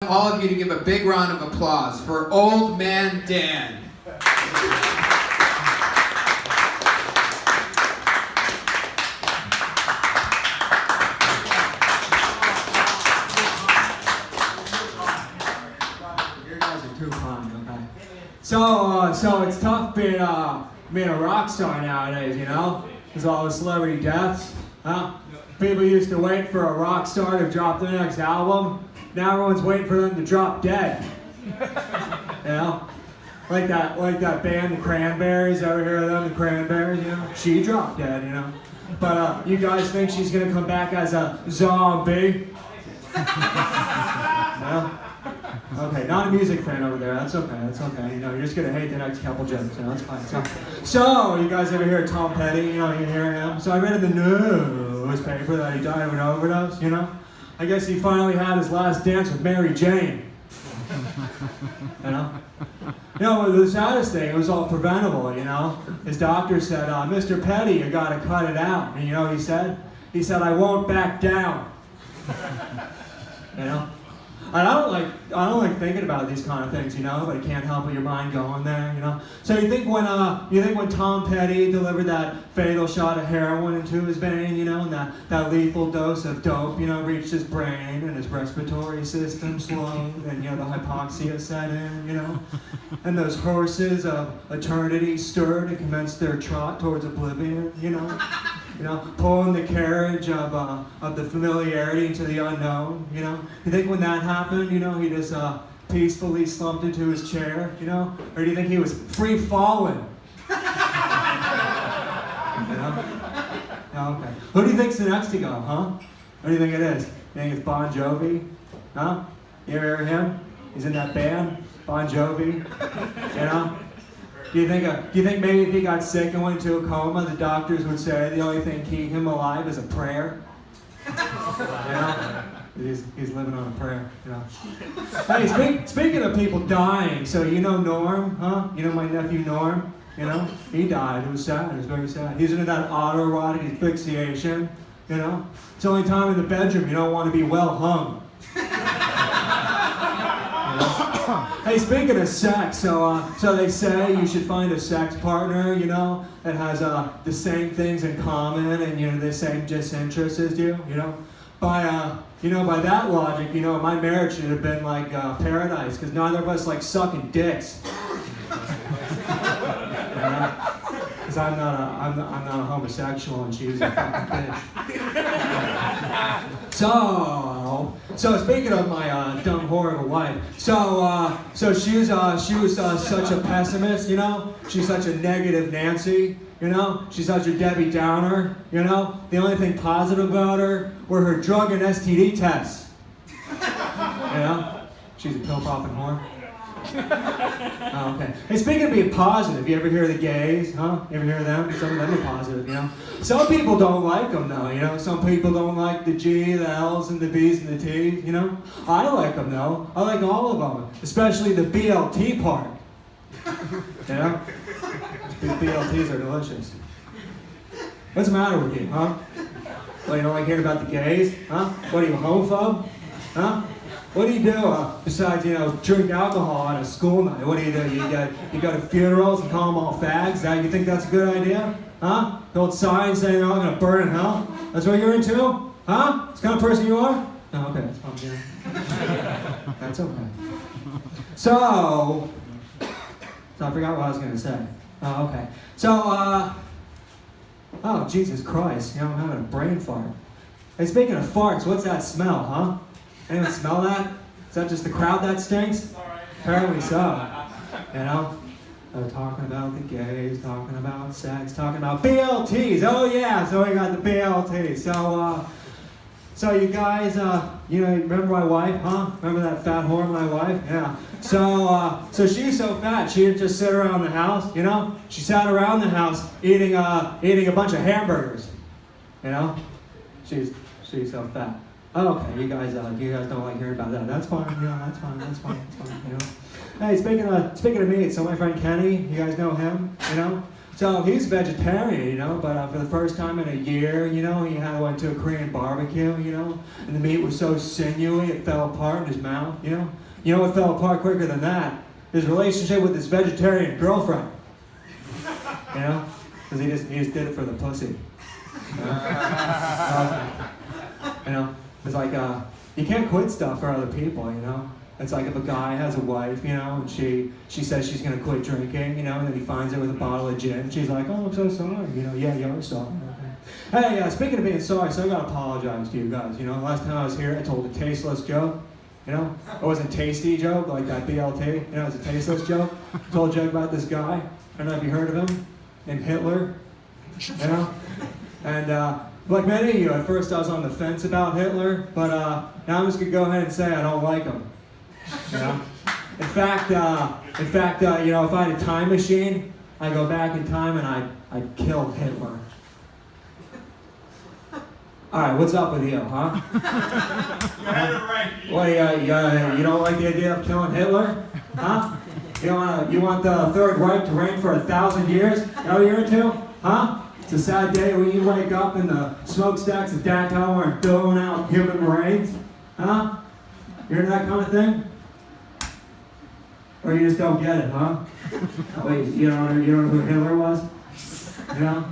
all of you to give a big round of applause for Old Man Dan. So it's tough being a rock star nowadays, you know? There's all the celebrity deaths, huh? People used to wait for a rock star to drop their next album. Now everyone's waiting for them to drop dead. You know? Like that band, the Cranberries. Ever hear of them, the Cranberries? You know? She dropped dead, you know? But you guys think she's gonna come back as a zombie? No? Okay, not a music fan over there. That's okay. You know, you're just gonna hate the next couple jokes. You know, that's fine. So you guys ever hear of Tom Petty? You know, you hear him. So I read in the newspaper that he died of an overdose. You know, I guess he finally had his last dance with Mary Jane. You know. You know, the saddest thing, it was all preventable. You know, his doctor said, "Mr. Petty, you gotta cut it out." And you know what he said? He said, "I won't back down." You know. And I don't like thinking about these kind of things, you know, but it can't help but your mind going there, you know. So you think when Tom Petty delivered that fatal shot of heroin into his vein, you know, and that lethal dose of dope, you know, reached his brain and his respiratory system slowed, and you know the hypoxia set in, you know, and those horses of eternity stirred and commenced their trot towards oblivion, you know. You know, pulling the carriage of the familiarity into the unknown, you know? You think when that happened, you know, he just peacefully slumped into his chair, you know? Or do you think he was free falling? You know? Oh, okay. Who do you think's the next to go, huh? What do you think it is? You think it's Bon Jovi? Huh? You ever hear him? He's in that band, Bon Jovi, you know? Do you think maybe if he got sick and went into a coma, the doctors would say the only thing keeping him alive is a prayer? You know? He's living on a prayer, you know. Hey, speaking of people dying, so you know Norm, huh? You know my nephew Norm? You know? He died. It was sad. It was very sad. He's into that autoerotic asphyxiation, you know? It's the only time in the bedroom you don't want to be well hung. Hey, speaking of sex, so they say you should find a sex partner, you know, that has the same things in common and, you know, the same disinterests as you, you know. By that logic, you know, my marriage should have been like paradise, because neither of us like sucking dicks. Because I'm not a homosexual and she's a fucking bitch. So speaking of my dumb whore of a wife, so she was such a pessimist, you know. She's such a negative Nancy, you know. She's such a Debbie Downer, you know. The only thing positive about her were her drug and STD tests. You know, she's a pill popping whore. Oh, okay. Hey, speaking of being positive, you ever hear of the gays, huh? You ever hear of them? Some of them are positive, you know. Some people don't like them, though, you know. Some people don't like the G, the L's, and the B's, and the T's, you know. I like them, though. I like all of them, especially the BLT part. You know? BLTs are delicious. What's the matter with you, huh? Well, you don't like hearing about the gays, huh? What are you, a homophobe? Huh? What do you do besides, you know, drink alcohol on a school night? What do? You go to funerals and call them all fags? You think that's a good idea? Huh? The old sign saying they're all going to burn in hell? That's what you're into? Huh? That's the kind of person you are? Oh, okay. That's fine. Yeah. That's okay. So I forgot what I was going to say. Oh, okay. Oh, Jesus Christ. You know, I'm having a brain fart. Hey, speaking of farts, what's that smell, huh? Anyone smell that? Is that just the crowd that stinks? Apparently so. You know? They're talking about the gays, talking about sex, talking about BLTs. Oh yeah, so we got the BLTs. So you guys, you know, remember my wife, huh? Remember that fat whore, my wife? Yeah. So she's so fat, she didn't just sit around the house, you know? She sat around the house eating a bunch of hamburgers. You know? She's so fat. Oh, okay, you guys don't like hearing about that. That's fine, yeah, that's fine, you know. Hey, speaking of me, so my friend Kenny, you guys know him, you know? So he's vegetarian, you know, but for the first time in a year, you know, he went to a Korean barbecue, you know, and the meat was so sinewy it fell apart in his mouth, you know. You know what fell apart quicker than that? His relationship with his vegetarian girlfriend. You know, because he just did it for the pussy. You know, it's like you can't quit stuff for other people, you know. It's like if a guy has a wife, you know, and she says she's gonna quit drinking, you know, and then he finds her with a bottle of gin. She's like, "Oh, I'm so sorry," you know. Yeah, you're sorry. Okay. Hey, speaking of being sorry, so I gotta apologize to you guys. You know, last time I was here, I told a tasteless joke. You know, it wasn't a tasty joke like that BLT. You know, it was a tasteless joke. I told a joke about this guy. I don't know if you heard of him, named Hitler. You know, and like many of you, at first I was on the fence about Hitler, but now I'm just gonna go ahead and say I don't like him. You know? In fact, you know, if I had a time machine, I'd go back in time and I'd kill Hitler. All right, what's up with you, huh? You had it right. What, you don't like the idea of killing Hitler, huh? You want the Third Reich to reign for 1,000 years? Is that what you're into, huh? It's a sad day when you wake up and the smokestacks of Dachau aren't billowing out human remains, huh? You're into that kind of thing? Or you just don't get it, huh? Wait, you don't know who Hitler was? You know?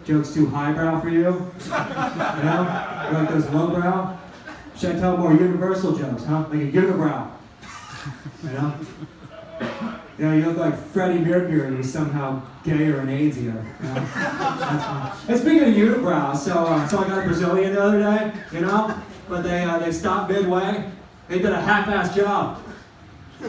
Joke's too highbrow for you? You know? You like those lowbrow? Should I tell more universal jokes, huh? Like a unibrow. You know? You know, you look like Freddie Mercury who's somehow gay or an AIDSier. You know? That's fine. And speaking of unibrow, so I got a Brazilian the other day, you know? But they stopped midway. They did a half-assed job. You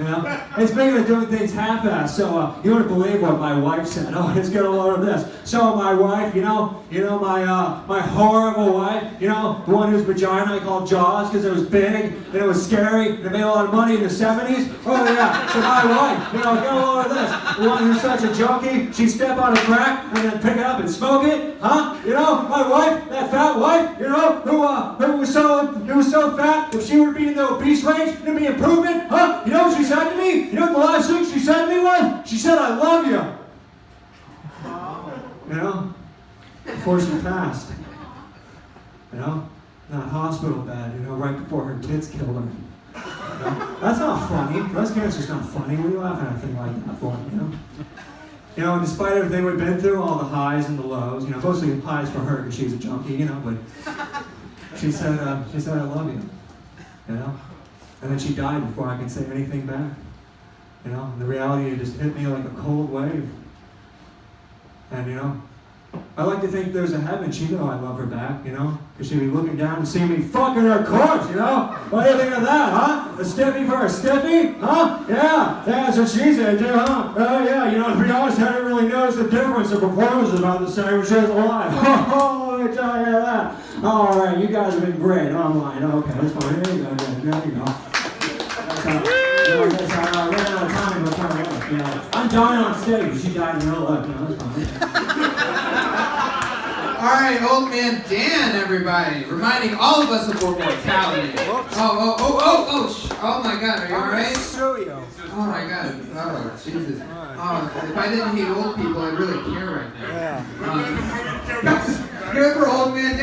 know? And speaking of doing things half-assed, so you wouldn't believe what my wife said. Oh, let's get a load of this. So my wife, you know my horrible wife, you know, the one whose vagina I called Jaws because it was big and it was scary and it made a lot of money in the 70s. Oh yeah, so my wife, you know, get a load of this. The one who's such a junkie, she'd step on a crack and then pick it up and smoke it, huh? You know, my wife, that fat wife, you know, who was so fat, if she were to be in the obese range, there'd be improvement, huh? You know what she said to me? You know what the last thing she said to me was? She said, "I love you." You know? Before she passed. You know? In that hospital bed, you know, right before her kids killed her. You know? That's not funny. Breast cancer's not funny. What are you laughing at a thing like that for, you know? You know, and despite everything we've been through, all the highs and the lows, you know, mostly highs for her because she's a junkie, you know, but she said, "I love you." You know? And then she died before I could say anything back. You know, and the reality, it just hit me like a cold wave. And, you know, I like to think there's a heaven. She'd know I love her back, you know, because she'd be looking down and seeing me fucking her corpse, you know? What do you think of that, huh? A stiffy for a stiffy, huh? Yeah, that's what she said, too, huh? Oh, yeah, you know, to be honest, I didn't really notice the difference. The performance was about the same when she was alive. Oh, let me tell you that. All right, you guys have been great online. Okay, that's fine. There you go, there you go. I ran out of time, but you know, I'm dying on stage. She died in real life. You know, that's fine. All right, old man Dan, everybody, reminding all of us of our mortality. Oh my God, are you all right? Oh my God, oh Jesus. Oh, if I didn't hate old people, I'd really care right now. Yeah. Good for old man Dan.